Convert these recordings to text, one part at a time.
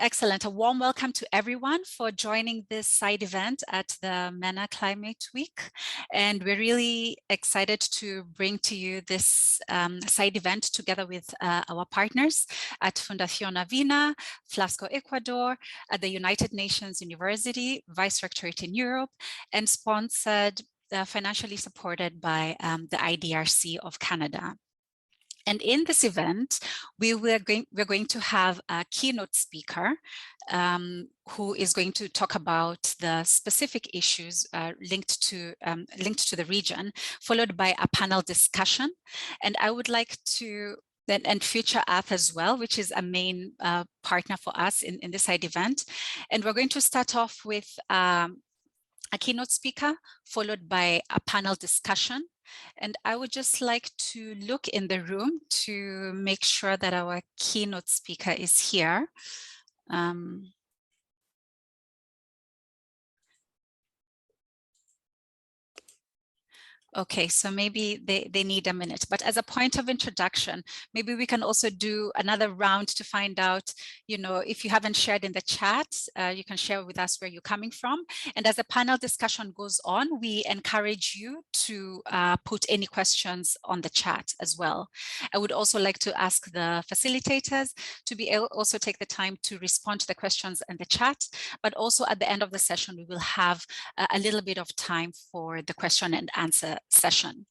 Excellent. A warm welcome to everyone for joining this side event at the MENA Climate Week. And we're really excited to bring to you this side event together with our partners at Fundación Avina, Flasco Ecuador, at the United Nations University, Vice Rectorate in Europe, and sponsored, financially supported by the IDRC of Canada. And in this event, we're going to have a keynote speaker who is going to talk about the specific issues linked to the region, followed by a panel discussion. And I would like to, and Future Earth as well, which is a main partner for us in this side event. And we're going to start off with a keynote speaker, followed by a panel discussion. And I would just like to look in the room to make sure that our keynote speaker is here. Okay, so maybe they need a minute, but as a point of introduction, maybe we can also do another round to find out, you know, if you haven't shared in the chat, you can share with us where you're coming from. And as the panel discussion goes on, we encourage you to put any questions on the chat as well. I would also like to ask the facilitators to be able also take the time to respond to the questions in the chat, but also at the end of the session, we will have a little bit of time for the question and answer session.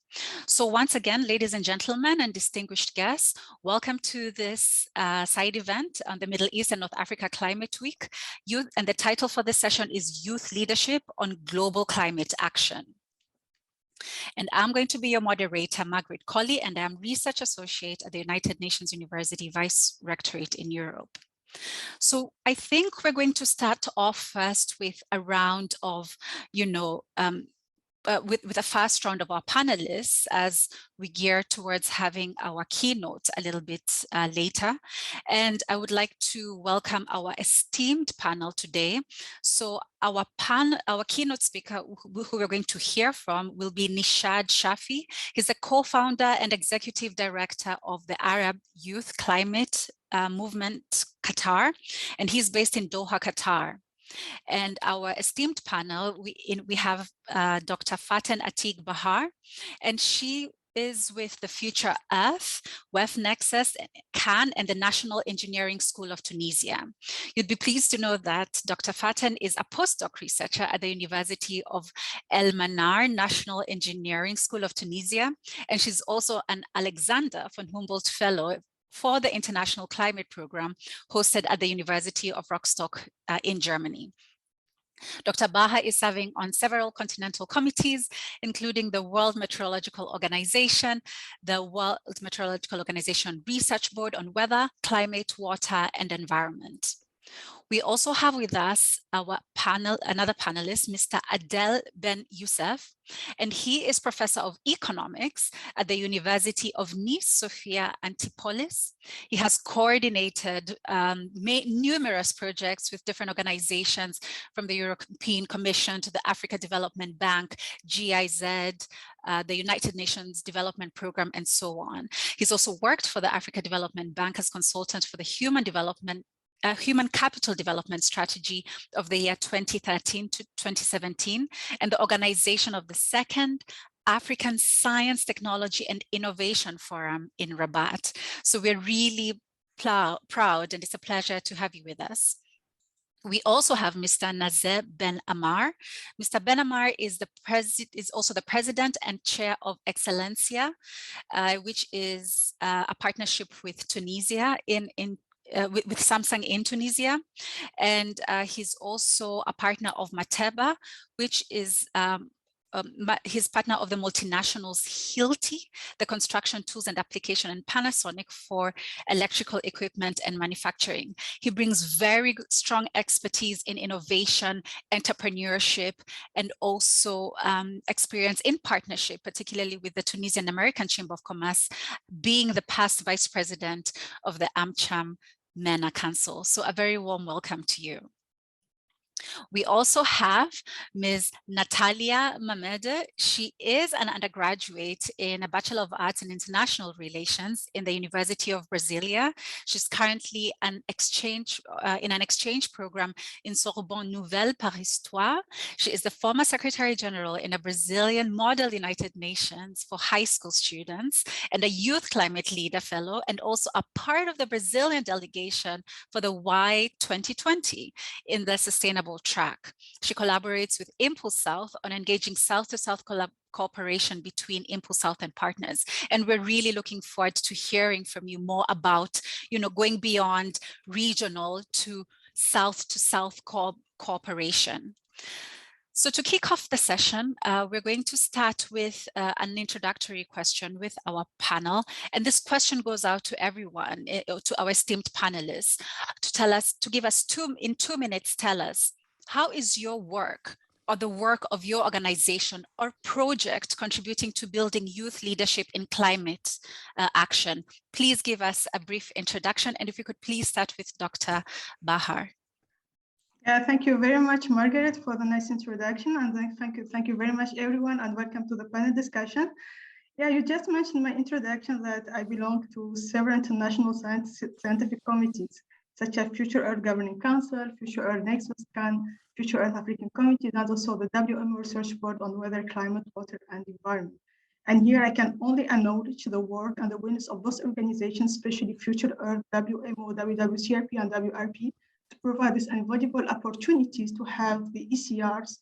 So once again, ladies and gentlemen and distinguished guests, welcome to this side event on the Middle East and North Africa Climate Week. And the title for this session is Youth Leadership on Global Climate Action. And I'm going to be your moderator, Margaret Koli, and I'm Research Associate at the United Nations University Vice Rectorate in Europe. So I think we're going to start off first with a round of, you know, with a fast round of our panelists as we gear towards having our keynote a little bit later. And I would like to welcome our esteemed panel today. So our keynote speaker who we're going to hear from will be Neeshad Shafi. He's a co-founder and executive director of the Arab Youth Climate Movement Qatar, and he's based in Doha, Qatar. And our esteemed panel, we have Dr. Faten Bahar, and she is with the Future Earth, WEF Nexus, CAN, and the National Engineering School of Tunisia. You'd be pleased to know that Dr. Faten is a postdoc researcher at the University of MENA National Engineering School of Tunisia, and she's also an Alexander von Humboldt Fellow for the International Climate Program hosted at the University of Rostock in Germany. Dr. Bahar is serving on several continental committees, including the World Meteorological Organization, the World Meteorological Organization Research Board on Weather, Climate, Water, and Environment. We also have with us our another panelist, Mr. Adel Ben YouSsef, and he is Professor of Economics at the University of Nice, Sophia Antipolis. He has coordinated numerous projects with different organizations, from the European Commission to the Africa Development Bank, GIZ, the United Nations Development Program, and so on. He's also worked for the Africa Development Bank as consultant for the Human Capital Development Strategy of the year 2013 to 2017, and the organization of the second African Science, Technology, and Innovation Forum in Rabat. So we're really proud, and it's a pleasure to have you with us. We also have Mr. Nazeh Ben Ammar. Mr. Ben Ammar is also the president and chair of Excellencia, which is a partnership with Tunisia with Samsung in Tunisia, and he's also a partner of Mateba, which is his partner of the multinationals Hilti, the construction tools and application, and Panasonic for electrical equipment and manufacturing. He brings very strong expertise in innovation, entrepreneurship, and also experience in partnership, particularly with the Tunisian American Chamber of Commerce, being the past vice president of the AmCham MENA Council. So a very warm welcome to you. We also have Ms. Nathalia Mamede. She is an undergraduate in a Bachelor of Arts in International Relations in the University of Brasilia. She's currently in an exchange program in Sorbonne Nouvelle Paris-Histoire. She is the former Secretary General in a Brazilian Model United Nations for high school students and a Youth Climate Leader Fellow, and also a part of the Brazilian delegation for the Y 2020 in the Sustainable Track. She collaborates with Impulsouth on engaging South-to-South cooperation between Impulsouth and partners. And we're really looking forward to hearing from you more about, going beyond regional to South-to-South cooperation. So to kick off the session, we're going to start with an introductory question with our panel. And this question goes out to everyone, to our esteemed panelists, to give us in 2 minutes, tell us, how is your work or the work of your organization or project contributing to building youth leadership in climate action? Please give us a brief introduction. And if you could please start with Dr. Bahar. Yeah, thank you very much, Margaret, for the nice introduction. And thank you very much, everyone, and welcome to the panel discussion. Yeah, you just mentioned in my introduction that I belong to several international scientific committees, such as Future Earth Governing Council, Future Earth Nexus Can, Future Earth African Committee, and also the WMO Research Board on Weather, Climate, Water, and Environment. And here I can only acknowledge the work and the witness of those organizations, especially Future Earth, WMO, WWCRP, and WRP, to provide these invaluable opportunities to have the ECRs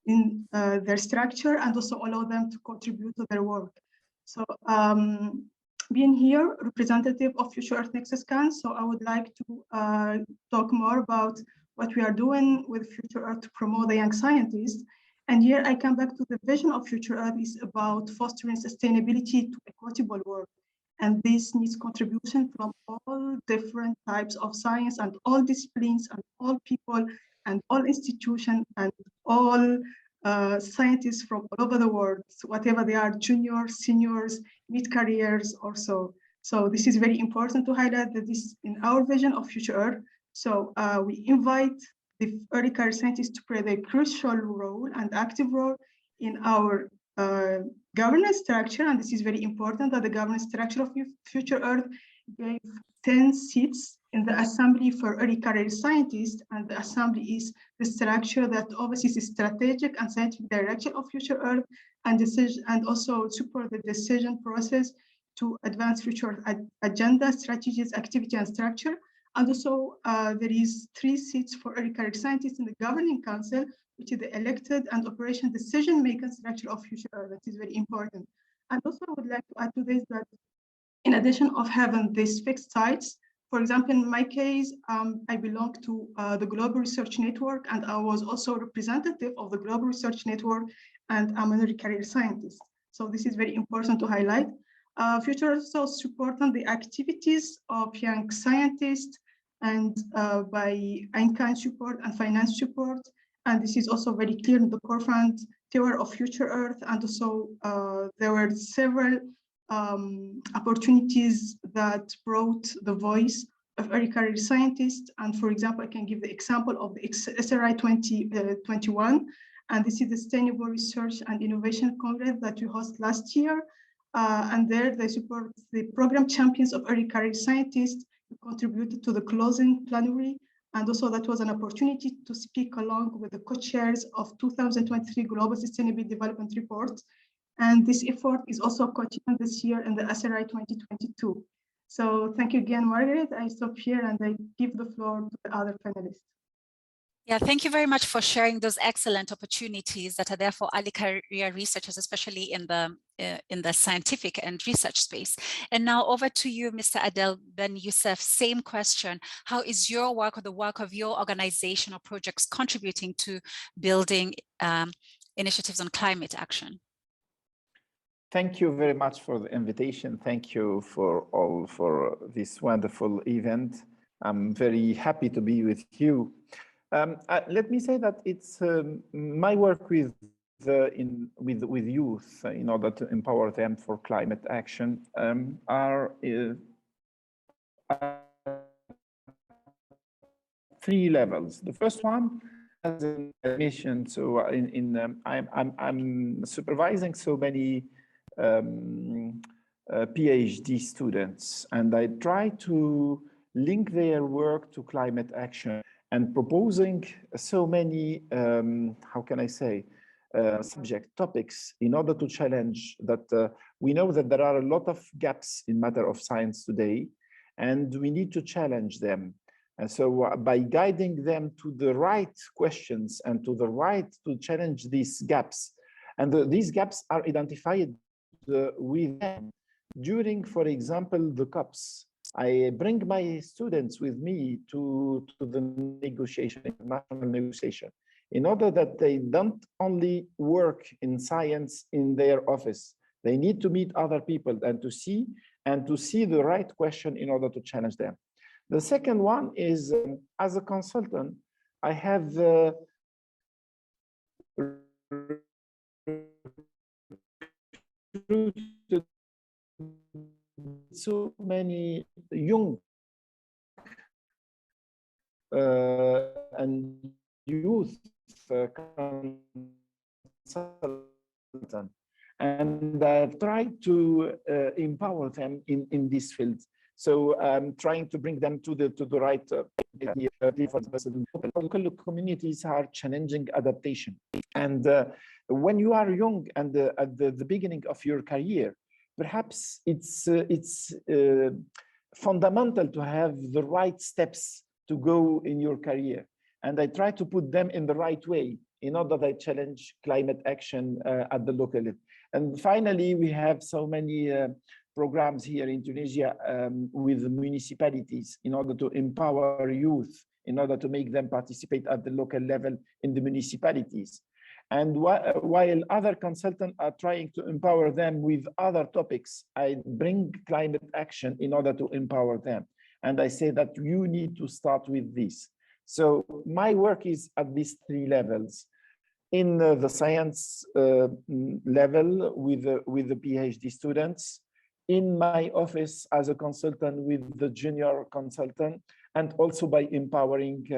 in their structure and also allow them to contribute to their work. So being here, representative of Future Earth Nexus Can, so I would like to talk more about what we are doing with Future Earth to promote the young scientists. And here I come back to the vision of Future Earth is about fostering sustainability to equitable work. And this needs contribution from all different types of science and all disciplines and all people and all institutions and all scientists from all over the world, so whatever they are, juniors, seniors, mid-careers or so. So this is very important to highlight that this in our vision of Future Earth. So we invite the early career scientists to play a crucial role and active role in our governance structure, and this is very important that the governance structure of Future Earth gave 10 seats in the assembly for early career scientists, and the assembly is the structure that oversees the strategic and scientific direction of Future Earth and also support the decision process to advance Future Earth agenda, strategies, activity, and structure. And also there is 3 seats for early career scientists in the governing council, which is the elected and operation decision-making structure of Future Earth. That is very important. And also I would like to add to this that in addition of having these fixed sites, for example, in my case, I belong to the Global Research Network, and I was also representative of the Global Research Network, and I'm an early career scientist. So this is very important to highlight. Future Earth also supporting the activities of young scientists and by in-kind support and finance support. And this is also very clear in the core fund theory of Future Earth. And also there were several opportunities that brought the voice of early career scientists. And for example, I can give the example of the SRI 2021. And this is the Sustainable Research and Innovation Congress that we hosted last year. And there they support the program champions of early career scientists who contributed to the closing plenary. And also that was an opportunity to speak along with the co-chairs of 2023 Global Sustainable Development Report. And this effort is also continued this year in the SRI 2022. So thank you again, Margaret. I stop here and I give the floor to the other panelists. Yeah, thank you very much for sharing those excellent opportunities that are there for early career researchers, especially in the scientific and research space. And now over to you, Mr. Adel Ben Youssef, same question. How is your work or the work of your organization or projects contributing to building initiatives on climate action? Thank you very much for the invitation. Thank you for this wonderful event. I'm very happy to be with you. Let me say that it's my work with youth in order to empower them for climate action are 3 levels. The first one an admission, so I'm supervising so many PhD students, and I try to link their work to climate action and proposing so many, how can I say, subject topics in order to challenge that. We know that there are a lot of gaps in matter of science today, and we need to challenge them. And so by guiding them to the right questions and to the right to challenge these gaps, and these gaps are identified with them during, for example, the COPs. I bring my students with me to the negotiation, international negotiation, in order that they don't only work in science in their office. They need to meet other people and to see the right question in order to challenge them. The second one is, as a consultant, I have so many young and youth consultants, and I've tried to empower them in this field. So I'm trying to bring them to the right local communities are challenging adaptation. And when you are young and at the beginning of your career, perhaps it's fundamental to have the right steps to go in your career. And I try to put them in the right way in order to challenge climate action at the local level. And finally, we have so many programs here in Tunisia with municipalities in order to empower youth, in order to make them participate at the local level in the municipalities. And while other consultants are trying to empower them with other topics, I bring climate action in order to empower them. And I say that you need to start with this. So my work is at these three levels. In the science level with the PhD students, in my office as a consultant with the junior consultant, and also by empowering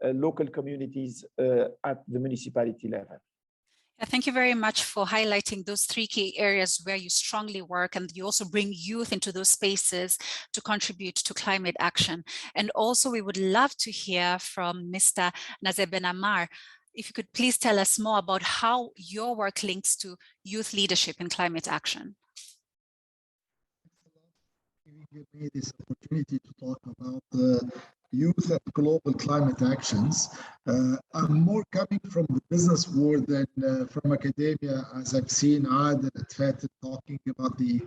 local communities at the municipality level. Thank you very much for highlighting those three key areas where you strongly work, and you also bring youth into those spaces to contribute to climate action. And also we would love to hear from Mr. Nazeh Ben Ammar. If you could please tell us more about how your work links to youth leadership in climate action. Give me this opportunity to talk about youth and global climate actions. I'm more coming from the business world than from academia, as I've seen Adel and Faten talking about the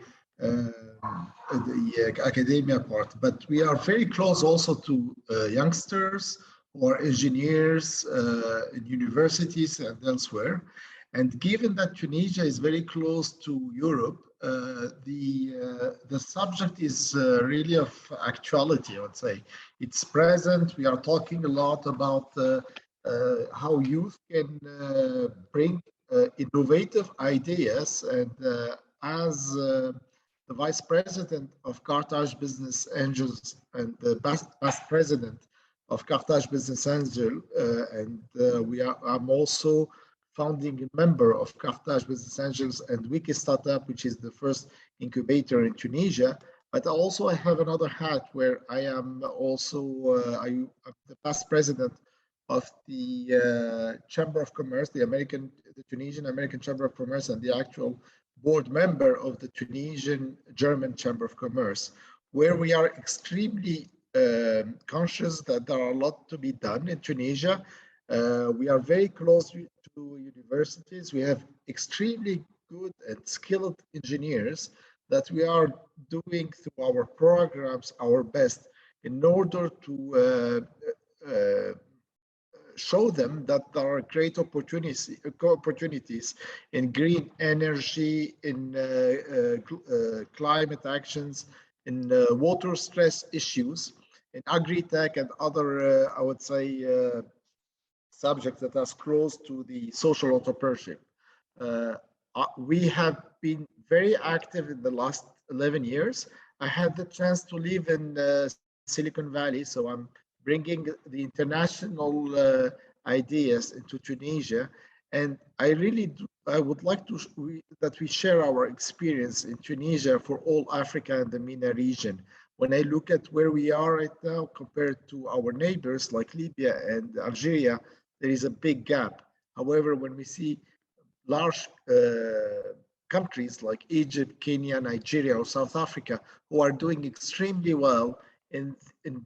academia part. But we are very close also to youngsters or engineers in universities and elsewhere. And given that Tunisia is very close to Europe, the subject is really of actuality, I would say. It's present. We are talking a lot about how youth can bring innovative ideas. And as the Vice President of Carthage Business Angels and the past President of Carthage Business Angel, I'm also founding member of Carthage Business Angels and Wiki Startup, which is the first incubator in Tunisia. But also I have another hat where I am also I'm the past president of the Chamber of Commerce, the Tunisian American Chamber of Commerce, and the actual board member of the Tunisian German Chamber of Commerce, where we are extremely conscious that there are a lot to be done in Tunisia. We are very close to universities. We have extremely good and skilled engineers that we are doing through our programs our best in order to show them that there are great opportunities in green energy, in climate actions, in water stress issues, in agri-tech and other, I would say, subjects that are close to the social entrepreneurship. We have been very active in the last 11 years. I had the chance to live in Silicon Valley, so I'm bringing the international ideas into Tunisia. And I would like that we share our experience in Tunisia for all Africa and the MENA region. When I look at where we are right now compared to our neighbors like Libya and Algeria, there is a big gap. However, when we see large countries like Egypt, Kenya, Nigeria, or South Africa, who are doing extremely well in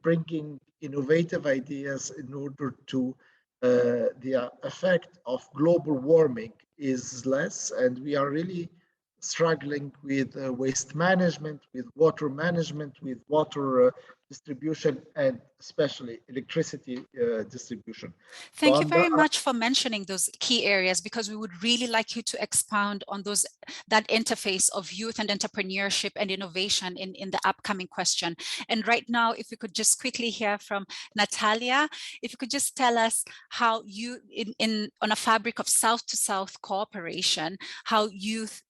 bringing innovative ideas in order to the effect of global warming is less, and we are really struggling with waste management, with water management, with water distribution, and especially electricity distribution. Thank you very much for mentioning those key areas, because we would really like you to expound on that interface of youth and entrepreneurship and innovation in the upcoming question. And right now, if we could just quickly hear from Nathalia, if you could just tell us how you, on a fabric of South-to-South cooperation, how youth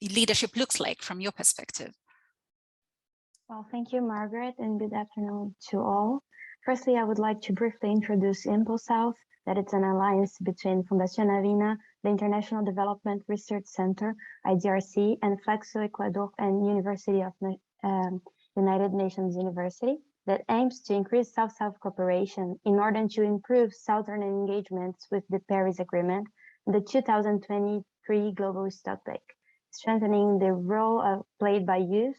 leadership looks like from your perspective. Well, thank you, Margaret, and good afternoon to all. Firstly, I would like to briefly introduce Impulsouth, that it's an alliance between Fundación Avina, the International Development Research Center, IDRC, and Flexo Ecuador and University of United Nations University, that aims to increase South-South cooperation in order to improve Southern engagements with the Paris Agreement and the 2023 Global Stocktake, strengthening the role played by youth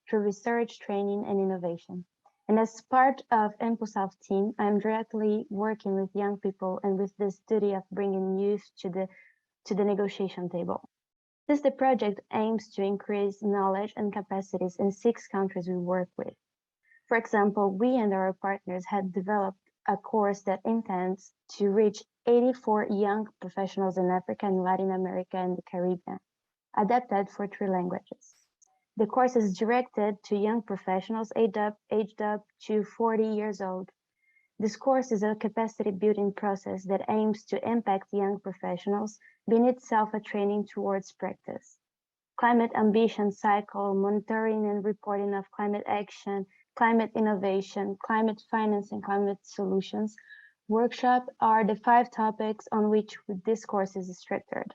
through research, training, and innovation. And as part of Impulsouth team, I'm directly working with young people and with this duty of bringing youth to the negotiation table. This the project aims to increase knowledge and capacities in 6 countries we work with. For example, we and our partners had developed a course that intends to reach 84 young professionals in Africa and Latin America and the Caribbean, adapted for 3 languages. The course is directed to young professionals aged up to 40 years old. This course is a capacity building process that aims to impact young professionals, being itself a training towards practice. Climate ambition cycle, monitoring and reporting of climate action, climate innovation, climate finance, and climate solutions workshop are the 5 topics on which this course is structured.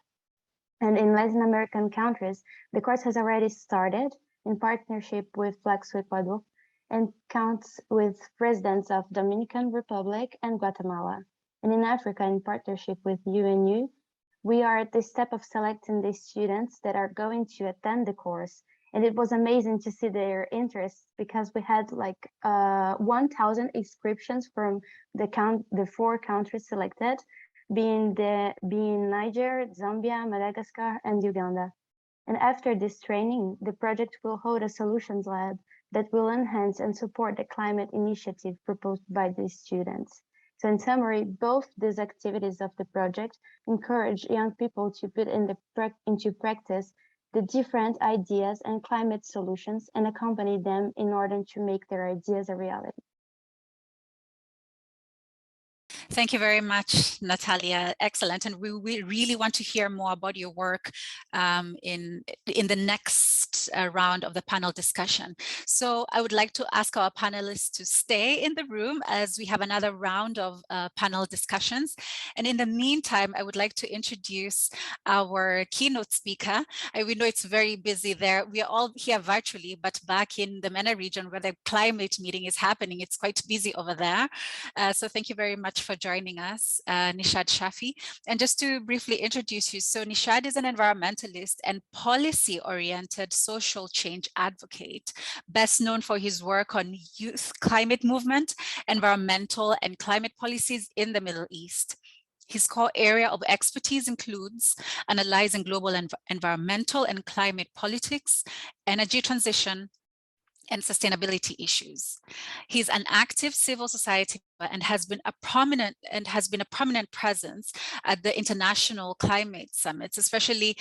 And in Latin American countries, the course has already started in partnership with Flexo Ecuador and counts with residents of Dominican Republic and Guatemala. And in Africa, in partnership with UNU, we are at the step of selecting the students that are going to attend the course. And it was amazing to see their interest, because we had like 1,000 inscriptions from the 4 countries selected, being Niger, Zambia, Madagascar, and Uganda. And after this training, the project will hold a solutions lab that will enhance and support the climate initiative proposed by these students. So in summary, both these activities of the project encourage young people to put into practice the different ideas and climate solutions and accompany them in order to make their ideas a reality. Thank you very much, Nathalia. Excellent. And we really want to hear more about your work in the next round of the panel discussion. So I would like to ask our panelists to stay in the room as we have another round of panel discussions. And in the meantime, I would like to introduce our keynote speaker. We know it's very busy there. We are all here virtually, but back in the MENA region where the climate meeting is happening, it's quite busy over there. So thank you very much for joining us, Neeshad Shafi. And just to briefly introduce you, so Neeshad is an environmentalist and policy-oriented social change advocate, best known for his work on youth climate movement, environmental and climate policies in the Middle East. His core area of expertise includes analyzing global environmental and climate politics, energy transition, and sustainability issues. He's an active civil society and has been a prominent presence at the international climate summits, especially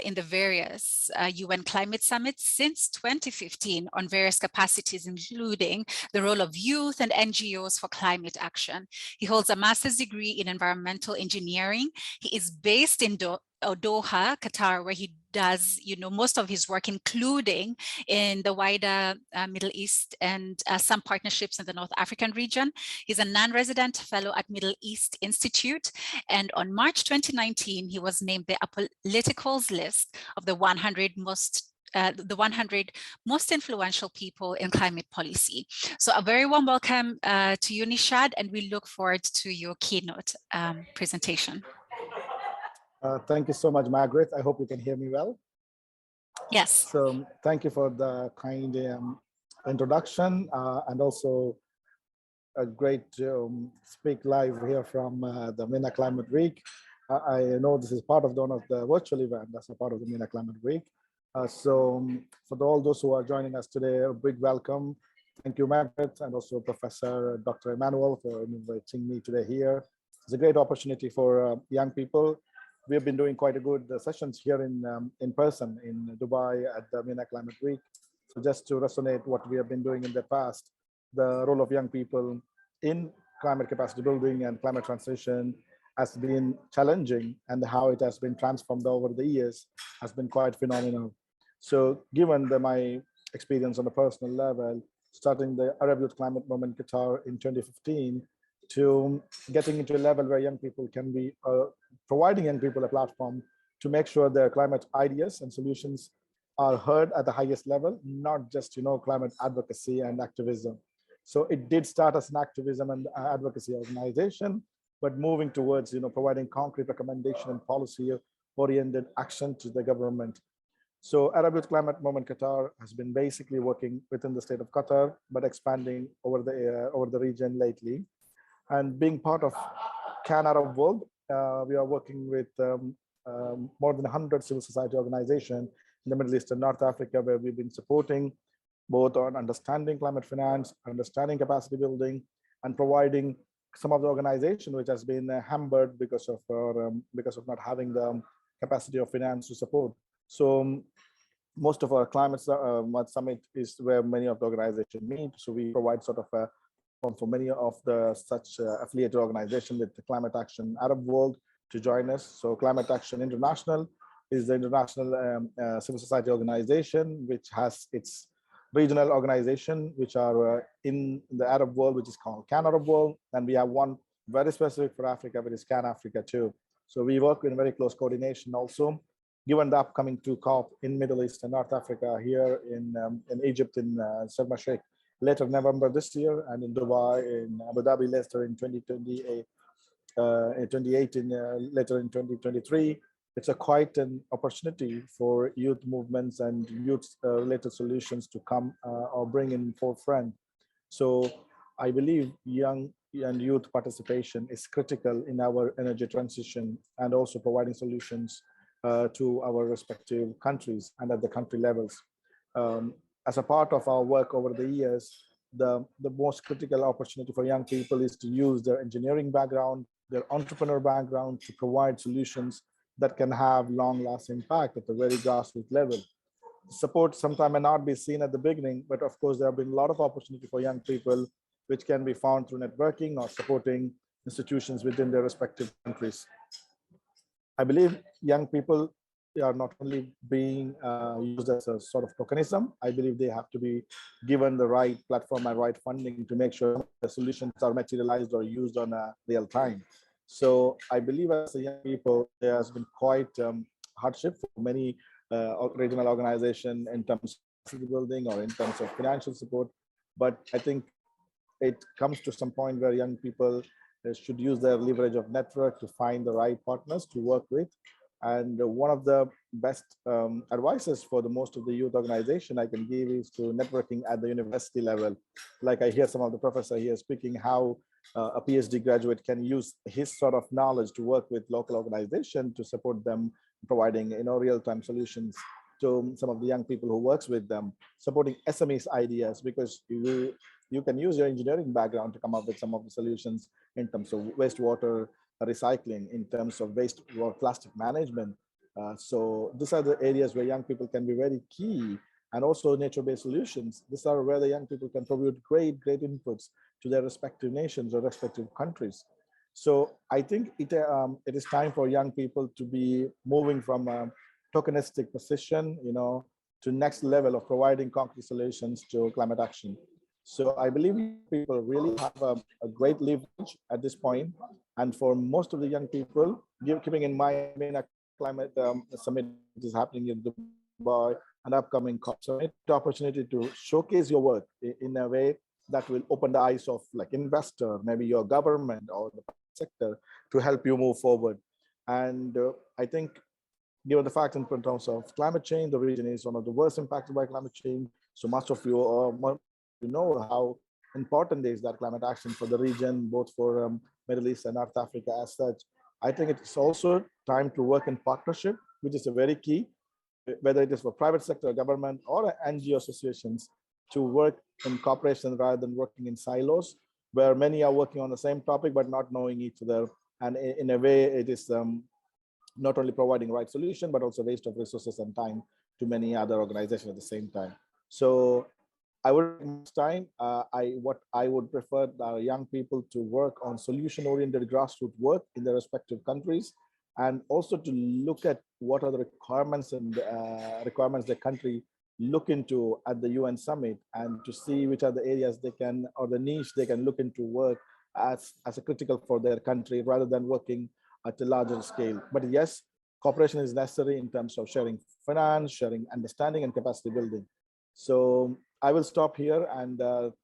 in the various UN climate summits since 2015 on various capacities, including the role of youth and NGOs for climate action. He holds a master's degree in environmental engineering. He is based in Doha, Qatar, where he does, most of his work, including in the wider Middle East and some partnerships in the North African region. He's a non-resident fellow at Middle East Institute. And on March 2019, he was named the Politicals list of the 100 most influential people in climate policy. So a very warm welcome to you, Neeshad, and we look forward to your keynote presentation. Thank you so much, Margaret. I hope you can hear me well. Yes. So thank you for the kind introduction and also a great speak live here from the MENA Climate Week. I know this is part of one of the virtual event that's a part of the MENA Climate Week. So for all those who are joining us today, a big welcome. Thank you, Margaret, and also Professor Dr. Emmanuel for inviting me today here. It's a great opportunity for young people. We have been doing quite a good sessions here in person in Dubai at the MENA Climate Week. So just to resonate what we have been doing in the past, the role of young people in climate capacity building and climate transition has been challenging, and how it has been transformed over the years has been quite phenomenal. So given my experience on a personal level, starting the Arab Youth Climate Movement Qatar in 2015, to getting into a level where young people can be providing young people a platform to make sure their climate ideas and solutions are heard at the highest level, not just climate advocacy and activism. So it did start as an activism and advocacy organization, but moving towards providing concrete recommendation and policy oriented action to the government. So Arab Youth Climate Movement Qatar has been basically working within the state of Qatar, but expanding over the region lately. And being part of Can Arab World, we are working with more than 100 civil society organizations in the Middle East and North Africa, where we've been supporting both on understanding climate finance, understanding capacity building, and providing some of the organization which has been hampered because of not having the capacity of finance to support. So most of our climate summit is where many of the organizations meet. So we provide sort of a for many of the such affiliated organizations with the Climate Action Arab World to join us. So Climate Action International is the international civil society organization, which has its regional organization, which are in the Arab world, which is called Can Arab World. And we have one very specific for Africa, which is Can Africa too. So we work in very close coordination also, given the upcoming 2 COP in Middle East and North Africa here in Egypt, in Sharm el-Sheikh, later November this year, and in Dubai, in Abu Dhabi later in 2028, later in 2023. It's quite an opportunity for youth movements and youth related solutions to come or bring in forefront. So I believe young and youth participation is critical in our energy transition and also providing solutions to our respective countries and at the country levels. As a part of our work over the years, the most critical opportunity for young people is to use their engineering background, their entrepreneur background to provide solutions that can have long-lasting impact at the very grassroots level. Support sometimes may not be seen at the beginning, but of course there have been a lot of opportunity for young people which can be found through networking or supporting institutions within their respective countries. I believe young people are not only being used as a sort of tokenism. I believe they have to be given the right platform and right funding to make sure the solutions are materialized or used on a real time. So I believe as a young people, there has been quite hardship for many regional organizations in terms of city building or in terms of financial support. But I think it comes to some point where young people should use their leverage of network to find the right partners to work with. And one of the best advices for the most of the youth organization I can give is to networking at the university level. Like I hear some of the professor here speaking how a PhD graduate can use his sort of knowledge to work with local organization to support them, providing real-time solutions to some of the young people who works with them, supporting SMEs ideas, because you can use your engineering background to come up with some of the solutions in terms of wastewater recycling, in terms of waste or plastic management. So these are the areas where young people can be very key, and also nature-based solutions. These are where the young people can provide great inputs to their respective nations or respective countries. So I think it is time for young people to be moving from a tokenistic position, to next level of providing concrete solutions to climate action. So I believe people really have a great leverage at this point. And for most of the young people, keeping in mind MENA climate summit is happening in Dubai, an upcoming COP. So it's the opportunity to showcase your work in a way that will open the eyes of like investor, maybe your government or the sector, to help you move forward. And I think, given the fact in terms of climate change, the region is one of the worst impacted by climate change. So much of you know how important is that climate action for the region, both for Middle East and North Africa as such. I think it's also time to work in partnership, which is a very key, whether it is for private sector, government, or NGO associations, to work in cooperation rather than working in silos, where many are working on the same topic but not knowing each other. And in a way, it is not only providing the right solution, but also waste of resources and time to many other organizations at the same time. So I would time, what I would prefer young people to work on solution-oriented grassroots work in their respective countries, and also to look at what are the requirements and requirements the country look into at the UN summit, and to see which are the areas they can, or the niche they can look into work as a critical for their country, rather than working at a larger scale. But yes, cooperation is necessary in terms of sharing finance, sharing understanding, and capacity building. So I will stop here, and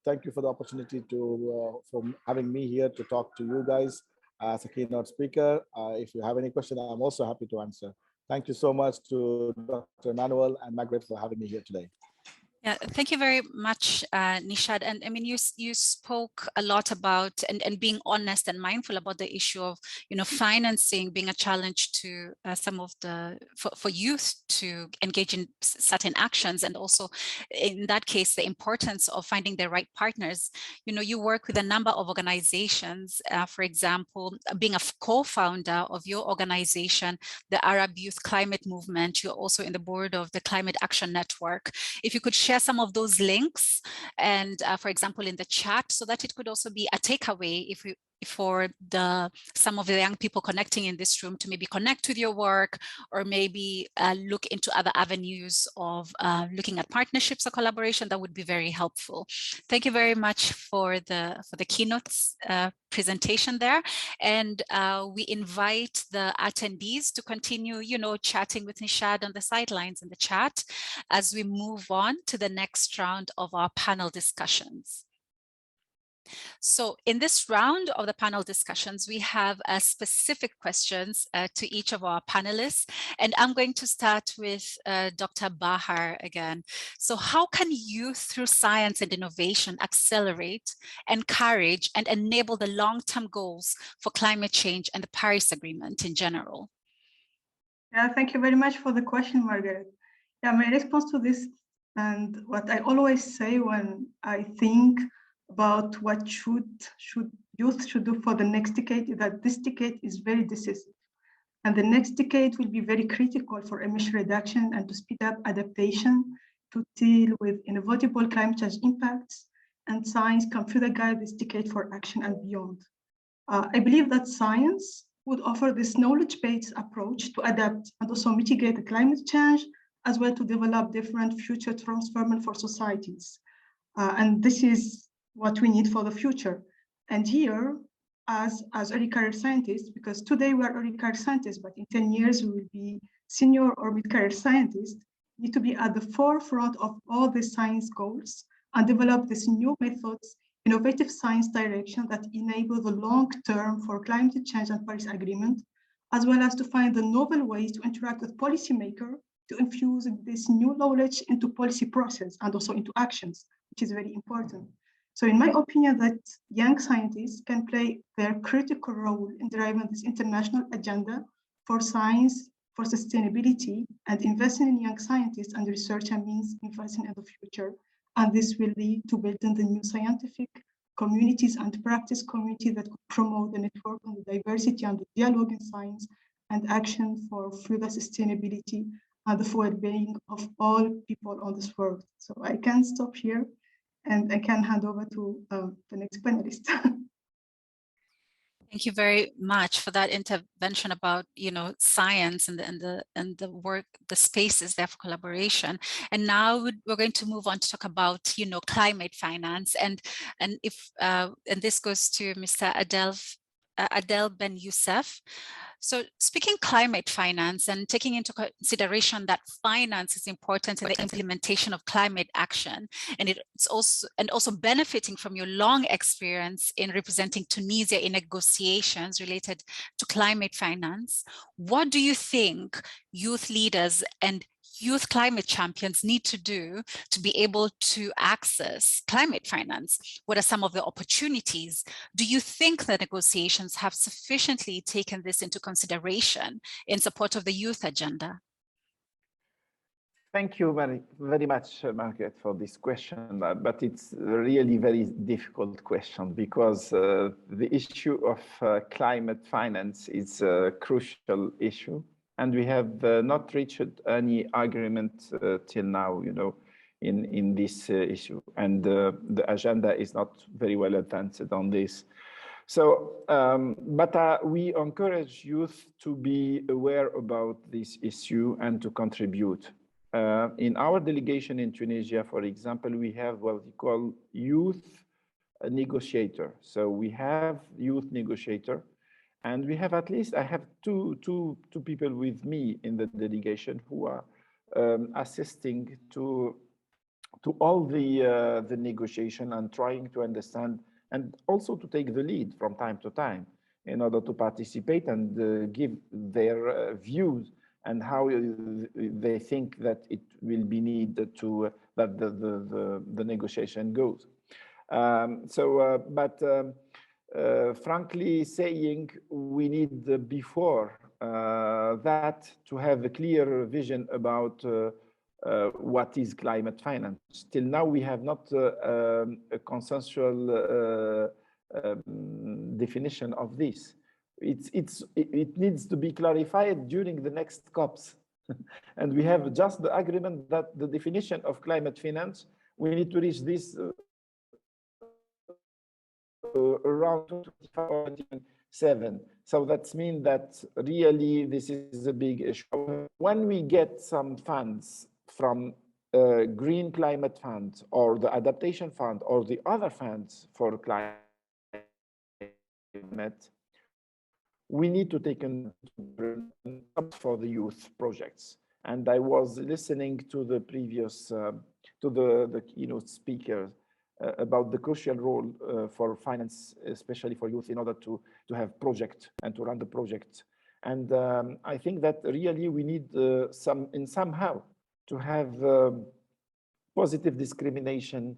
thank you for the opportunity for having me here to talk to you guys as a keynote speaker. If you have any question, I'm also happy to answer. Thank you so much to Dr. Manuel and Margaret for having me here today. Yeah, thank you very much, Neeshad. And I mean, you spoke a lot about and being honest and mindful about the issue of, financing being a challenge to some of the, for youth to engage in certain actions. And also in that case, the importance of finding the right partners. You work with a number of organizations, for example, being a co-founder of your organization, the Arab Youth Climate Movement. You're also in the board of the Climate Action Network. If you could share some of those links and for example in the chat, so that it could also be a takeaway for some of the young people connecting in this room to maybe connect with your work, or maybe look into other avenues of looking at partnerships or collaboration, that would be very helpful. Thank you very much for the keynotes presentation there, and we invite the attendees to continue chatting with Neeshad on the sidelines in the chat as we move on to the next round of our panel discussions. So in this round of the panel discussions, we have specific questions to each of our panelists. And I'm going to start with Dr. Bahar again. So how can youth through science and innovation accelerate, encourage, and enable the long-term goals for climate change and the Paris Agreement in general? Yeah, thank you very much for the question, Margaret. Yeah, my response to this, and what I always say when I think about what youth should do for the next decade, is that this decade is very decisive. And the next decade will be very critical for emission reduction and to speed up adaptation to deal with inevitable climate change impacts. And science can further guide this decade for action and beyond. I believe that science would offer this knowledge-based approach to adapt and also mitigate the climate change, as well to develop different future transformation for societies. And this is what we need for the future. And here, as early career scientists, because today we are early career scientists, but in 10 years we will be senior or mid-career scientists, need to be at the forefront of all the science goals and develop these new methods, innovative science direction that enable the long term for climate change and Paris Agreement, as well as to find the novel ways to interact with policymakers to infuse this new knowledge into policy process and also into actions, which is very important. So in my opinion, that young scientists can play their critical role in driving this international agenda for science, for sustainability, and investing in young scientists and researcher means investing in the future. And this will lead to building the new scientific communities and practice community that could promote the network and the diversity and the dialogue in science and action for further sustainability and the well-being of all people on this world. So I can stop here and I can hand over to the next panelist. Thank you very much for that intervention about, science and the work, the spaces there for collaboration. And now we're going to move on to talk about, climate finance, and if and this goes to Mr. Adel Ben YouSef. So speaking climate finance and taking into consideration that finance is important in the implementation of climate action, and it's also benefiting from your long experience in representing Tunisia in negotiations related to climate finance, what do you think youth leaders and youth climate champions need to do to be able to access climate finance? What are some of the opportunities? Do you think the negotiations have sufficiently taken this into consideration in support of the youth agenda? Thank you very, very much, Margaret, for this question, but it's a really very difficult question because the issue of climate finance is a crucial issue. And we have not reached any agreement till now, in this issue. And the agenda is not very well advanced on this. So, but we encourage youth to be aware about this issue and to contribute. In our delegation in Tunisia, for example, we have what we call youth negotiator. So we have youth negotiator. And we have at least, I have two people with me in the delegation who are assisting to all the negotiation and trying to understand and also to take the lead from time to time in order to participate and give their views and how they think that it will be needed to that the negotiation goes. Frankly saying, we need before that to have a clear vision about what is climate finance. Till now, we have not a consensual definition of this. It needs to be clarified during the next COPs. And we have just the agreement that the definition of climate finance, we need to reach this around 2027. So that means that really this is a big issue. When we get some funds from Green Climate Fund or the Adaptation Fund or the other funds for climate, we need to take up for the youth projects. And I was listening to the previous, to the keynote speakers about the crucial role for finance, especially for youth, in order to have project and to run the project. And I think that really we need somehow to have positive discrimination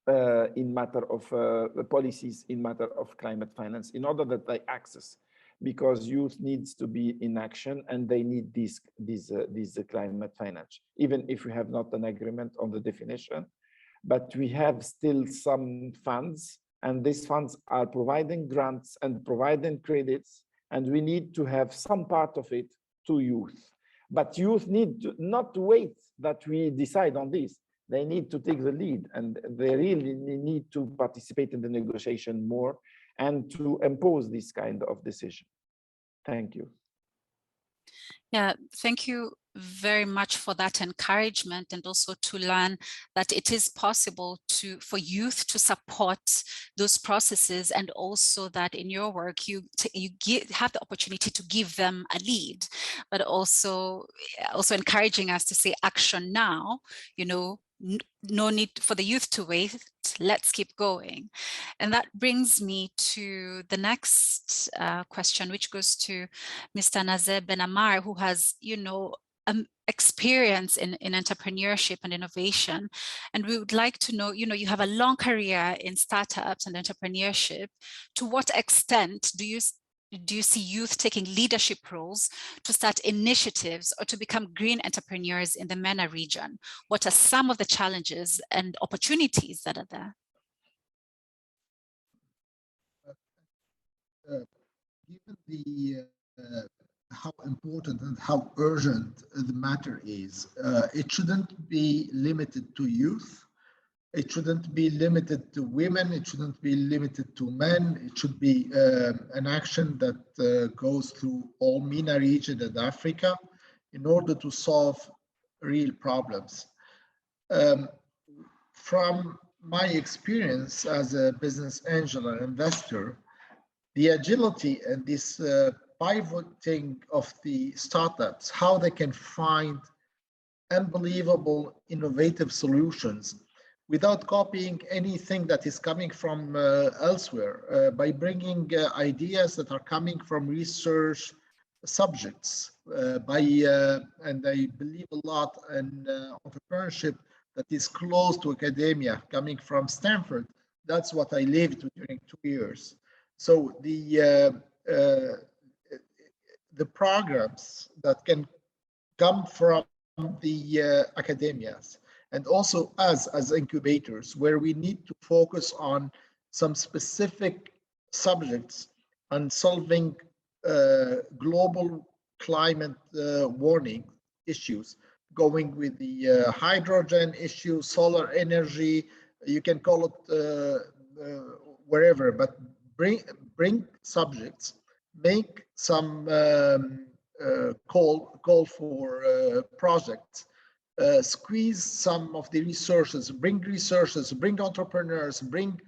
in matter of policies in matter of climate finance in order that they access, because youth needs to be in action and they need this climate finance, even if we have not an agreement on the definition. But we have still some funds, and these funds are providing grants and providing credits, and we need to have some part of it to youth. But youth need to not wait that we decide on this. They need to take the lead, and they really need to participate in the negotiation more and to impose this kind of decision. Thank you. Yeah, thank you very much for that encouragement, and also to learn that it is possible for youth to support those processes, and also that in your work you have the opportunity to give them a lead, but also encouraging us to say action now, no need for the youth to wait, let's keep going. And that brings me to the next question, which goes to Mr. Nazeh Ben Ammar, who has, experience in entrepreneurship and innovation. And we would like to know, you have a long career in startups and entrepreneurship. To what extent do you see youth taking leadership roles to start initiatives or to become green entrepreneurs in the MENA region? What are some of the challenges and opportunities that are there? Given the how important and how urgent the matter is, it shouldn't be limited to youth. It shouldn't be limited to women. It shouldn't be limited to men. It should be an action that goes through all MENA region and Africa in order to solve real problems. From my experience as a business angel and investor, the agility and this pivoting of the startups, how they can find unbelievable innovative solutions without copying anything that is coming from elsewhere, by bringing ideas that are coming from research subjects, and I believe a lot in entrepreneurship that is close to academia, coming from Stanford. That's what I lived during 2 years. So the programs that can come from the academias, and also us as incubators, where we need to focus on some specific subjects and solving global climate warning issues, going with the hydrogen issue, solar energy, you can call it wherever, but bring subjects, make some call for projects, squeeze some of the resources, bring entrepreneurs, bring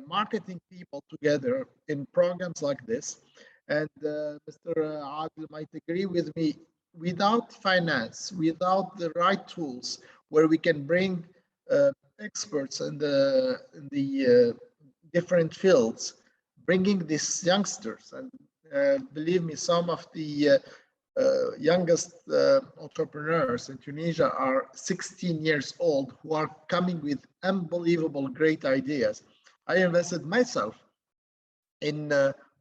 marketing people together in programs like this. And Mr. Adel might agree with me, without finance, without the right tools, where we can bring experts in the different fields, bringing these youngsters, and believe me, some of the youngest entrepreneurs in Tunisia are 16 years old, who are coming with unbelievable great ideas. I invested myself in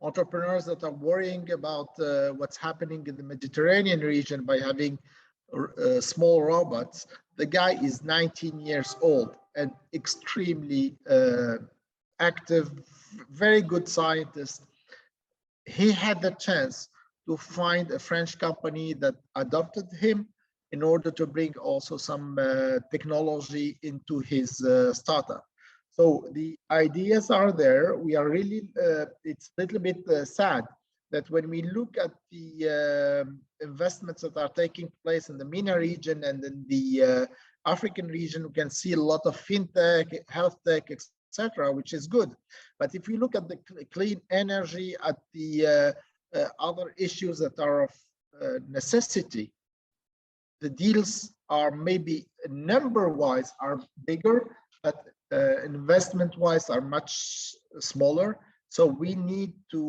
entrepreneurs that are worrying about what's happening in the Mediterranean region by having small robots. The guy is 19 years old and extremely active, very good scientist. He had the chance to find a French company that adopted him in order to bring also some technology into his startup. So the ideas are there. We are really, it's a little bit sad that when we look at the investments that are taking place in the MENA region and in the African region, we can see a lot of fintech, health tech, etc., which is good. But if you look at the clean energy, at the other issues that are of necessity, the deals are maybe number-wise are bigger, but investment-wise are much smaller. So we need to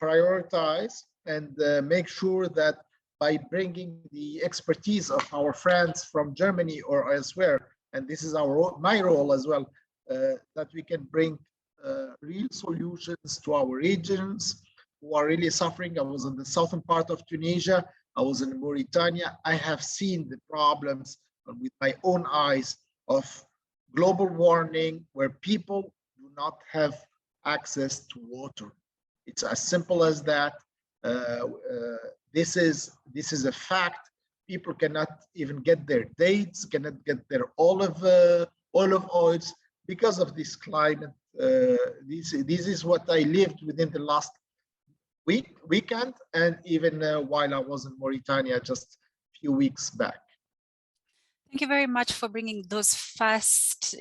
prioritize and make sure that by bringing the expertise of our friends from Germany or elsewhere, and this is my role as well, that we can bring real solutions to our regions who are really suffering. I was in the southern part of Tunisia. I was in Mauritania. I have seen the problems with my own eyes of global warming, where people do not have access to water. It's as simple as that. This is a fact. People cannot even get their dates, cannot get their olive oils because of this climate. This is what I lived within the last weekend, and even while I was in Mauritania just a few weeks back. Thank you very much for bringing those fast,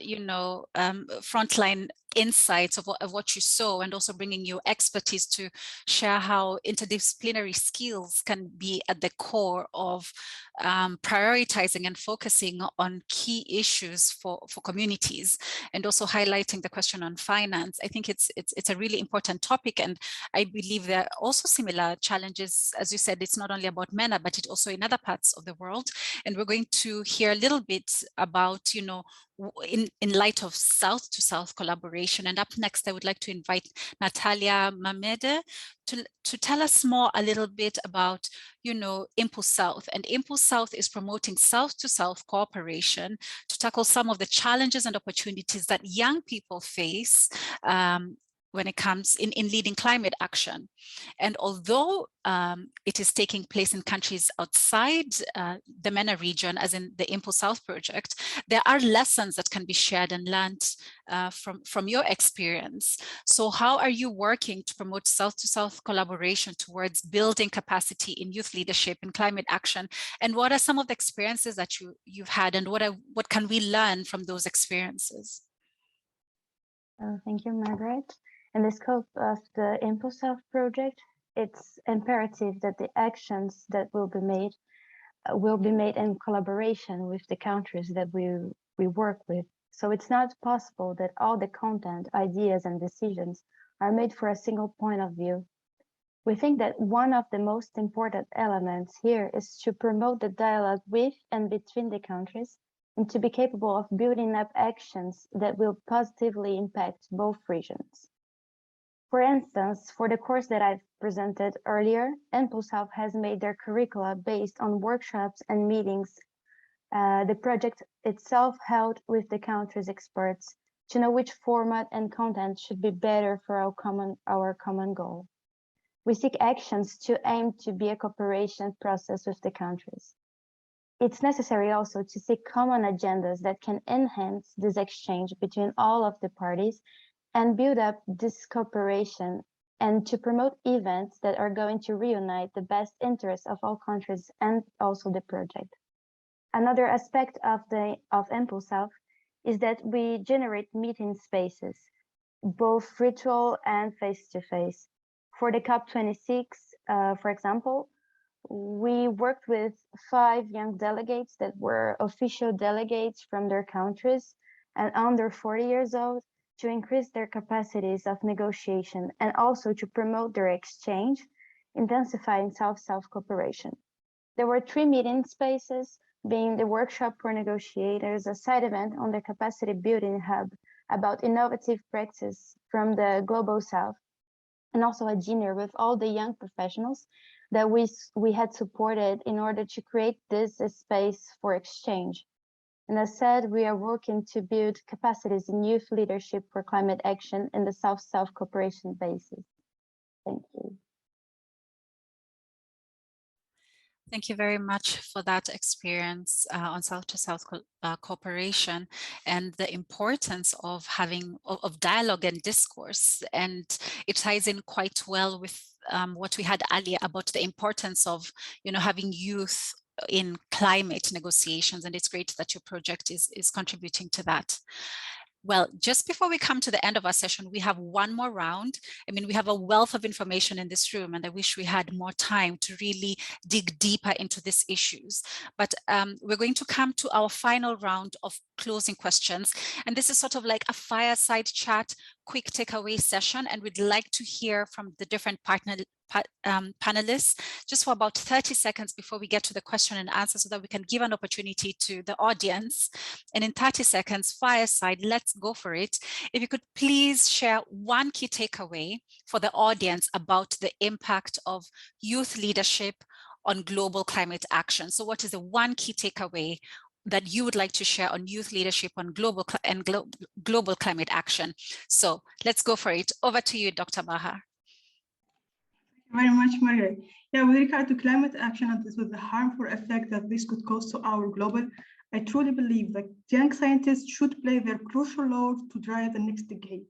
frontline insights of what you saw, and also bringing your expertise to share how interdisciplinary skills can be at the core of prioritizing and focusing on key issues for communities, and also highlighting the question on finance. I think it's a really important topic, and I believe there are also similar challenges. As you said, it's not only about MENA, but it's also in other parts of the world. And we're going to hear a little bit about, in light of South-to-South collaboration. And up next, I would like to invite Nathalia, Mamede to tell us a little bit about, Impulsouth. And Impulsouth is promoting South-to-South cooperation to tackle some of the challenges and opportunities that young people face when it comes in leading climate action. And although it is taking place in countries outside the MENA region, as in the Impulsouth project, there are lessons that can be shared and learned from your experience. So how are you working to promote South-to-South collaboration towards building capacity in youth leadership and climate action? And what are some of the experiences that you've had, and what can we learn from those experiences? Thank you, Margaret. In the scope of the Impulsouth project, it's imperative that the actions that will be made in collaboration with the countries that we work with. So it's not possible that all the content, ideas, and decisions are made for a single point of view. We think that one of the most important elements here is to promote the dialogue with and between the countries, and to be capable of building up actions that will positively impact both regions. For instance, for the course that I've presented earlier, Impulsouth has made their curricula based on workshops and meetings the project itself held with the country's experts to know which format and content should be better for our common goal. We seek actions to aim to be a cooperation process with the countries. It's necessary also to seek common agendas that can enhance this exchange between all of the parties and build up this cooperation, and to promote events that are going to reunite the best interests of all countries and also the project. Another aspect of Impulsouth is that we generate meeting spaces, both virtual and face-to-face. For the COP26, for example, we worked with 5 young delegates that were official delegates from their countries and under 40 years old, to increase their capacities of negotiation and also to promote their exchange, intensifying South-South cooperation. There were 3 meeting spaces, being the workshop for negotiators, a side event on the capacity building hub about innovative practice from the Global South, and also a dinner with all the young professionals that we had supported in order to create this space for exchange. And as said, we are working to build capacities in youth leadership for climate action in the South-South cooperation basis. Thank you. Thank you very much for that experience on South-to-South cooperation and the importance of having dialogue and discourse. And it ties in quite well with what we had earlier about the importance of, having youth in climate negotiations, and it's great that your project is contributing to that. Well, just before we come to the end of our session, we have one more round. I mean, we have a wealth of information in this room, and I wish we had more time to really dig deeper into these issues. But we're going to come to our final round of closing questions. And this is sort of like a fireside chat, quick takeaway session. And we'd like to hear from the different panelists just for about 30 seconds before we get to the question and answer, so that we can give an opportunity to the audience. And in 30 seconds, fireside, let's go for it. If you could please share one key takeaway for the audience about the impact of youth leadership on global climate action. So what is the one key takeaway that you would like to share on youth leadership on global climate action? So let's go for it. Over to you, Dr. Bahar. Very much, Margaret. Yeah, with regard to climate action and with the harmful effect that this could cause to our global, I truly believe that young scientists should play their crucial role to drive the next decade.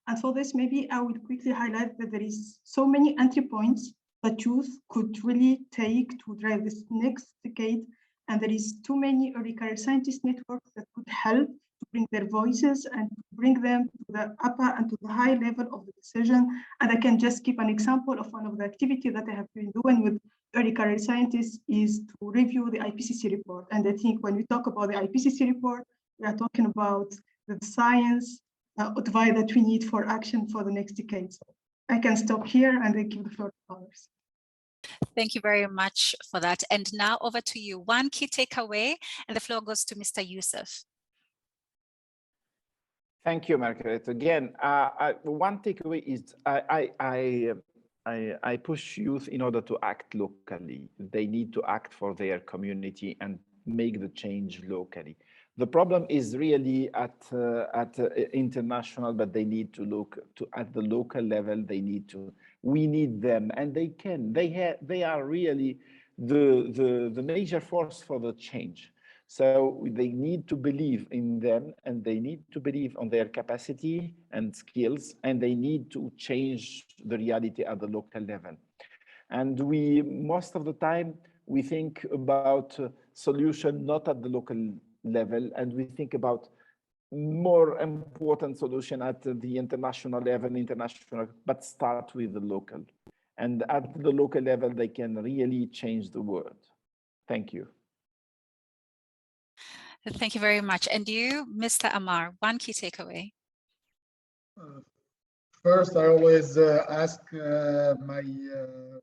And for this, maybe I would quickly highlight that there is so many entry points that youth could really take to drive this next decade. And there is too many early career scientist networks that could help to bring their voices and bring them to the upper and to the high level of the decision. And I can just give an example of one of the activities that I have been doing with early career scientists is to review the IPCC report. And I think when we talk about the IPCC report, we are talking about the science advice that we need for action for the next decade. So I can stop here and I give the floor to others. Thank you very much for that. And now over to you. One key takeaway, and the floor goes to Mr. Youssef. Thank you, Margaret. Again, one takeaway is I push youth in order to act locally. They need to act for their community and make the change locally. The problem is really at international, but they need to look to at the local level. They need to. We need them, and they can. They are really the major force for the change. So they need to believe in them, and they need to believe on their capacity and skills, and they need to change the reality at the local level. And we, most of the time, we think about solution not at the local level, and we think about more important solution at the international level, but start with the local. And at the local level, they can really change the world. Thank you. Thank you very much. And you, Mr. Ammar, one key takeaway. First, I always ask my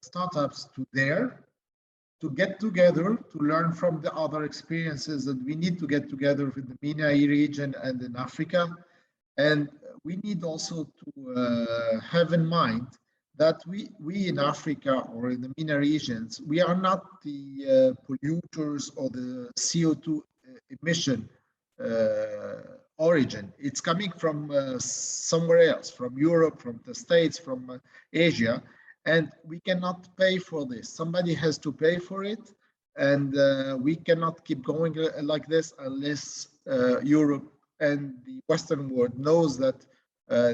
startups to get together, to learn from the other experiences, and we need to get together in the MENA region and in Africa. And we need also to have in mind that we in Africa or in the MENA regions, we are not the polluters or the CO2 emission origin. It's coming from somewhere else, from Europe, from the States, from Asia, and we cannot pay for this. Somebody has to pay for it, and we cannot keep going like this unless Europe and the Western world knows that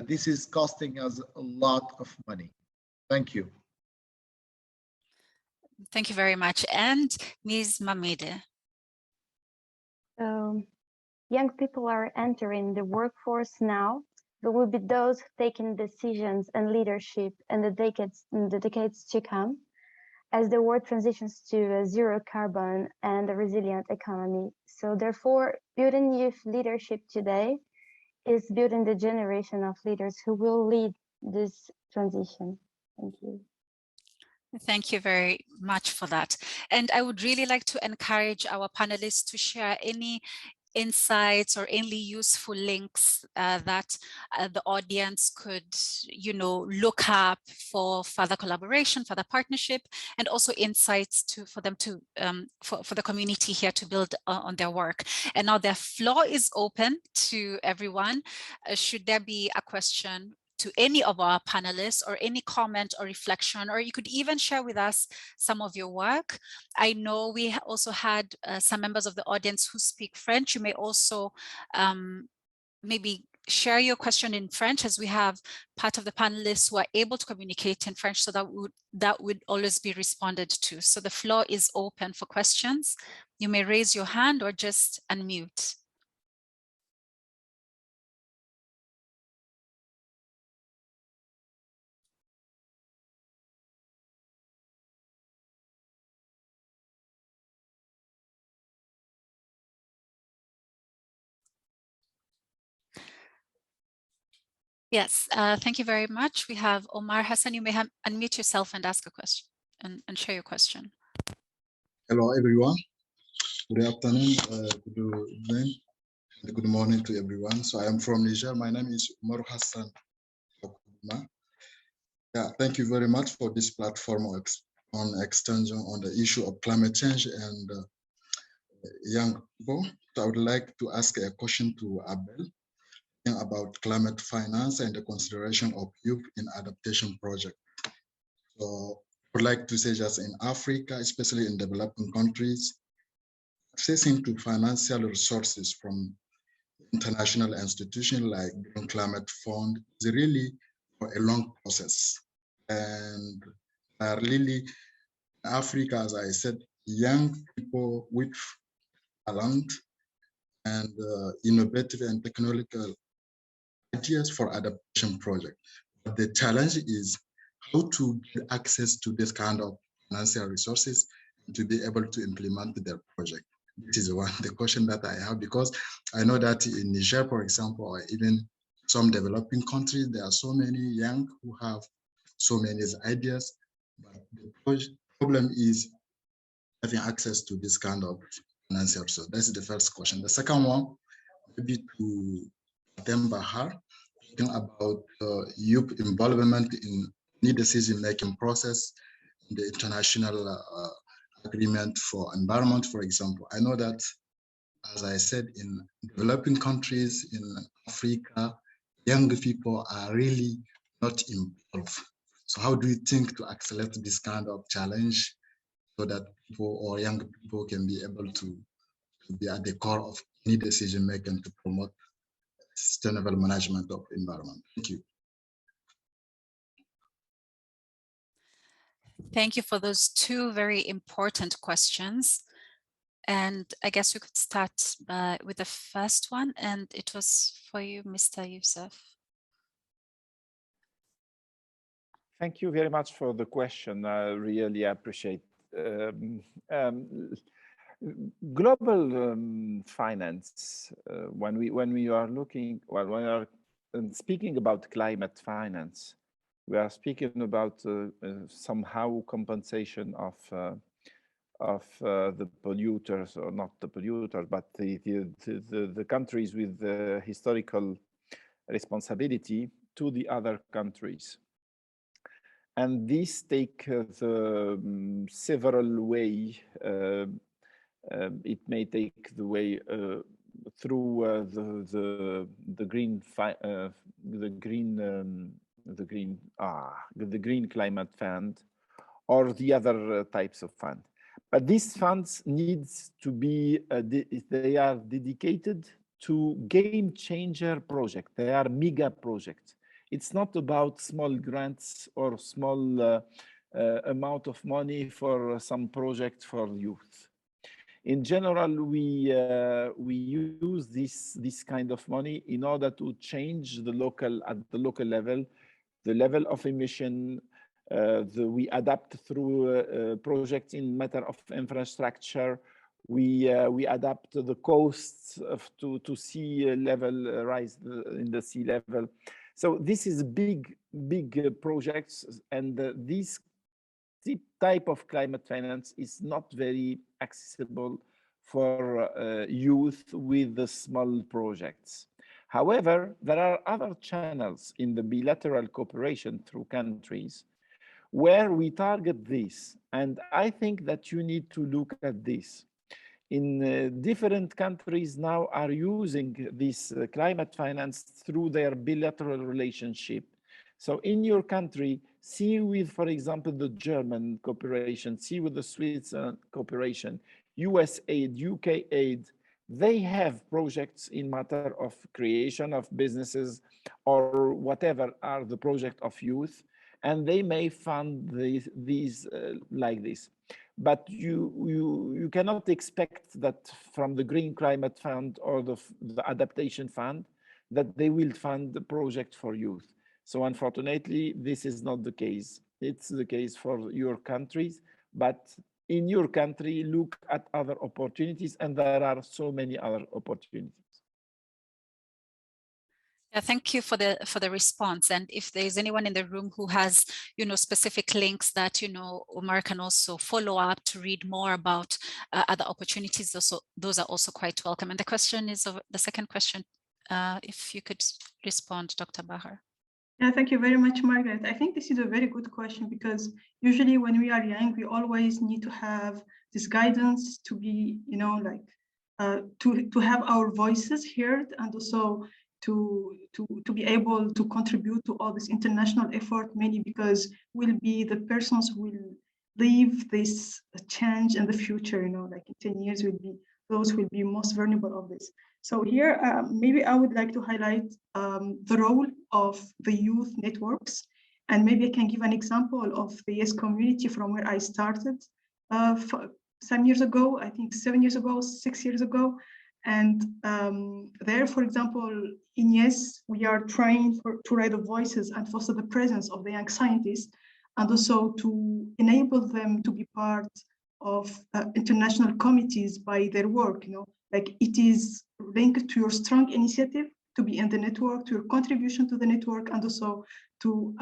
this is costing us a lot of money. Thank you. Thank you very much. And Ms. Mamede. Young people are entering the workforce now, but will be those taking decisions and leadership in the decades to come, as the world transitions to a zero carbon and a resilient economy. So therefore, building youth leadership today is building the generation of leaders who will lead this transition. Thank you. Thank you very much for that. And I would really like to encourage our panelists to share any insights or any useful links that the audience could, look up for further collaboration, further partnership, and also insights for them to, for the community here to build on their work. And now the floor is open to everyone. Should there be a question to any of our panelists, or any comment or reflection, or you could even share with us some of your work. I know we also had some members of the audience who speak French. You may also maybe share your question in French, as we have part of the panelists who are able to communicate in French, so that would always be responded to. So the floor is open for questions. You may raise your hand or just unmute. Yes, thank you very much. We have Omar Hassan. You may unmute yourself and ask a question and share your question. Hello, everyone. Good afternoon, good evening, and good morning to everyone. So I am from Niger. My name is Omar Hassan. Yeah, thank you very much for this platform on extension on the issue of climate change and young people. So I would like to ask a question to Abel about climate finance and the consideration of youth in adaptation project. So I would like to say just in Africa, especially in developing countries, accessing to financial resources from international institutions like Green Climate Fund is really a long process. And really, in Africa, as I said, young people with talent and innovative and technological ideas for adaptation project. But the challenge is how to get access to this kind of financial resources to be able to implement their project. This is the question that I have, because I know that in Niger, for example, or even some developing countries, there are so many young who have so many ideas, but the problem is having access to this kind of financial resources. That's the first question. The second one, maybe to Faten Bahar, talking about youth involvement in any decision-making process in the international agreement for environment, for example. I know that as I said, in developing countries, in Africa, young people are really not involved. So how do you think to accelerate this kind of challenge so that people or young people can be able to be at the core of any decision making to promote sustainable management of environment? Thank you. Thank you for those two very important questions. And I guess we could start with the first one, and it was for you, Mr. Youssef. Thank you very much for the question. I really appreciate. Global finance. When we are looking, well, when we are speaking about climate finance, we are speaking about somehow compensation of the polluters, or not the polluters, but the countries with the historical responsibility to the other countries. And these take the several way. It may take the way through the green climate fund, or the other types of fund. But these funds needs to be they are dedicated to game changer projects. They are mega projects. It's not about small grants or small amount of money for some project for youth. In general, we use this kind of money in order to change at the local level, the level of emission. We adapt through projects in matter of infrastructure. We adapt the costs to sea level rise in the sea level. So this is big projects, and this type of climate finance is not very accessible for youth with the small projects. However, there are other channels in the bilateral cooperation through countries where we target this. And I think that you need to look at this. In different countries now are using this climate finance through their bilateral relationship. So in your country, see with, for example, the German cooperation, see with the Swiss cooperation, US aid, UK aid, they have projects in matter of creation of businesses or whatever are the project of youth, and they may fund these like this. But you cannot expect that from the Green Climate Fund or the Adaptation Fund that they will fund the project for youth. So unfortunately, this is not the case. It's the case for your countries, but in your country, look at other opportunities, and there are so many other opportunities. Yeah, thank you for the response. And if there's anyone in the room who has, specific links that, Omar can also follow up to read more about other opportunities, those are also quite welcome. And the question is, the second question, if you could respond, Dr. Bahar. Yeah, thank you very much, Margaret. I think this is a very good question, because usually when we are young, we always need to have this guidance to be, to have our voices heard, and also to be able to contribute to all this international effort, mainly because we'll be the persons who will leave this change in the future, like in 10 years, those will be most vulnerable of this. So here, maybe I would like to highlight the role of the youth networks. And maybe I can give an example of the YES community from where I started some years ago, I think 7 years ago, 6 years ago. And there, for example, in YES, we are trying to raise the voices and foster the presence of the young scientists, and also to enable them to be part of international committees by their work, like it is linked to your strong initiative to be in the network, to your contribution to the network, and also to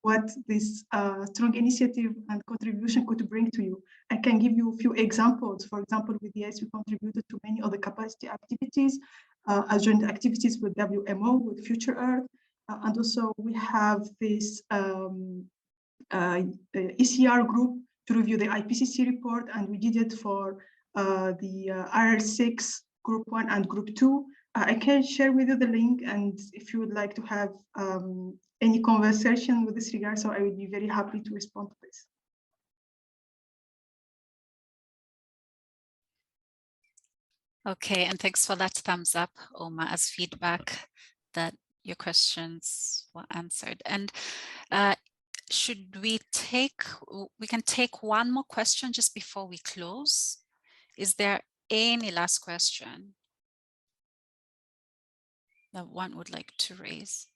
what this strong initiative and contribution could bring to you. I can give you a few examples. For example, with YES, we contributed to many other capacity activities, as joint activities with WMO, with Future Earth, and also we have this ECR group to review the IPCC report, and we did it for the IR6 group 1 and group 2. I can share with you the link, and if you would like to have any conversation with this regard, so I would be very happy to respond to this. Okay, and thanks for that thumbs up, Oma, as feedback that your questions were answered. And should we can take one more question just before we close. Is there any last question that one would like to raise?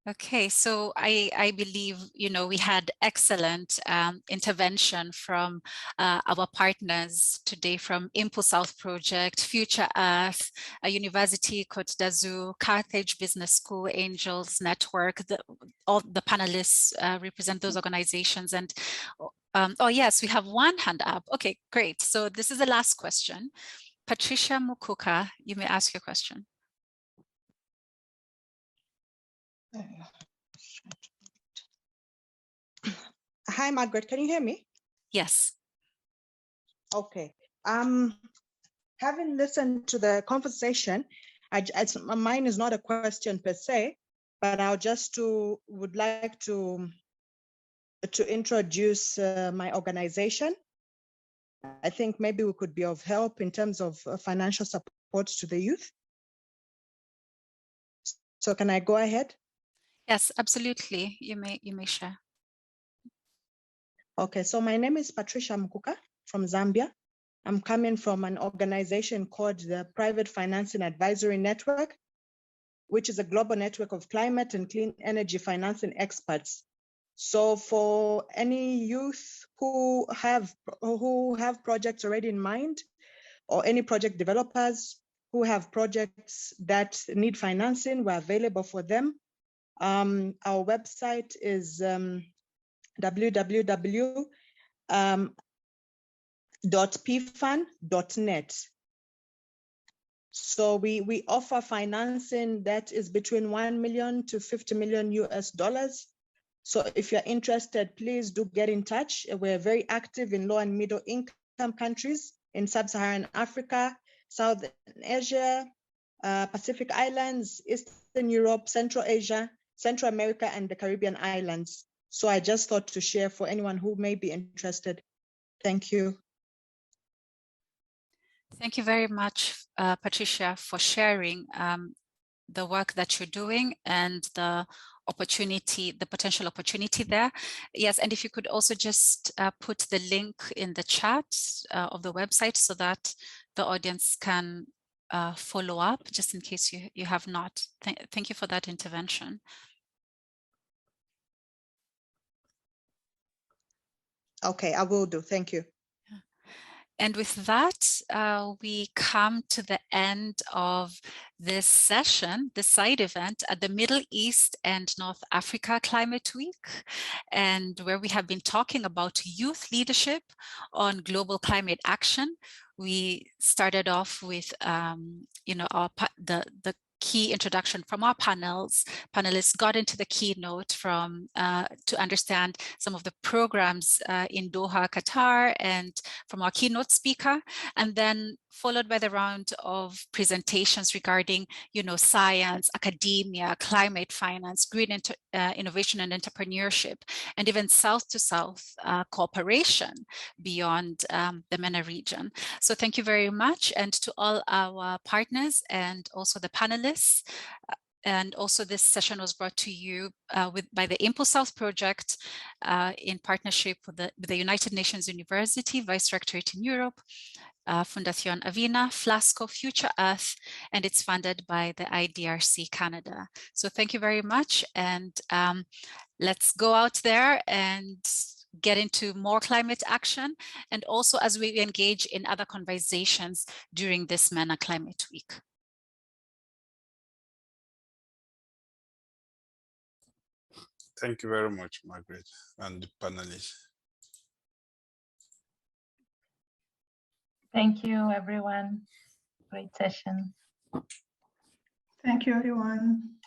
Okay, so I believe, we had excellent intervention from our partners today, from Impulsouth Project, Future Earth, University Côte d'Azur, Carthage Business School, Angels Network. All the panelists represent those organizations. And oh yes, we have one hand up. Okay, great. So this is the last question. Patricia Mukuka, you may ask your question. Hi, Margaret, can you hear me? Yes. Okay. Having listened to the conversation, mine is not a question per se, but I would like to introduce my organization. I think maybe we could be of help in terms of financial support to the youth. So can I go ahead? Yes, absolutely. You may share. Okay, so my name is Patricia Mukuka from Zambia. I'm coming from an organization called the Private Financing Advisory Network, which is a global network of climate and clean energy financing experts. So for any youth who have projects already in mind, or any project developers who have projects that need financing, we're available for them. Our website is www.pfan.net. So we offer financing that is between $1 million to $50 million US. So if you're interested, please do get in touch. We're very active in low and middle income countries in sub-Saharan Africa, South Asia, Pacific Islands, Eastern Europe, Central Asia, Central America, and the Caribbean islands. So I just thought to share for anyone who may be interested. Thank you. Thank you very much, Patricia, for sharing the work that you're doing and the potential opportunity there. Yes, and if you could also just put the link in the chat of the website so that the audience can follow up, just in case you have not. Thank you for that intervention. Okay, I will do. Thank you. And with that, we come to the end of this session, the side event at the Middle East and North Africa Climate Week, and where we have been talking about youth leadership on global climate action. We started off with, the key introduction from our panelists got into the keynote to understand some of the programs in Doha, Qatar, and from our keynote speaker, and then followed by the round of presentations regarding, science, academia, climate finance, green innovation and entrepreneurship, and even South-to-South cooperation beyond the MENA region. So thank you very much, and to all our partners and also the panelists. And also this session was brought to you by the Impulsouth Project in partnership with the United Nations University Vice Rectorate in Europe, Fundación Avina, Flasco, Future Earth, and it's funded by the IDRC Canada. So thank you very much, and let's go out there and get into more climate action, and also as we engage in other conversations during this MENA Climate Week. Thank you very much, Margaret, and the panelists. Thank you, everyone. Great session. Thank you, everyone.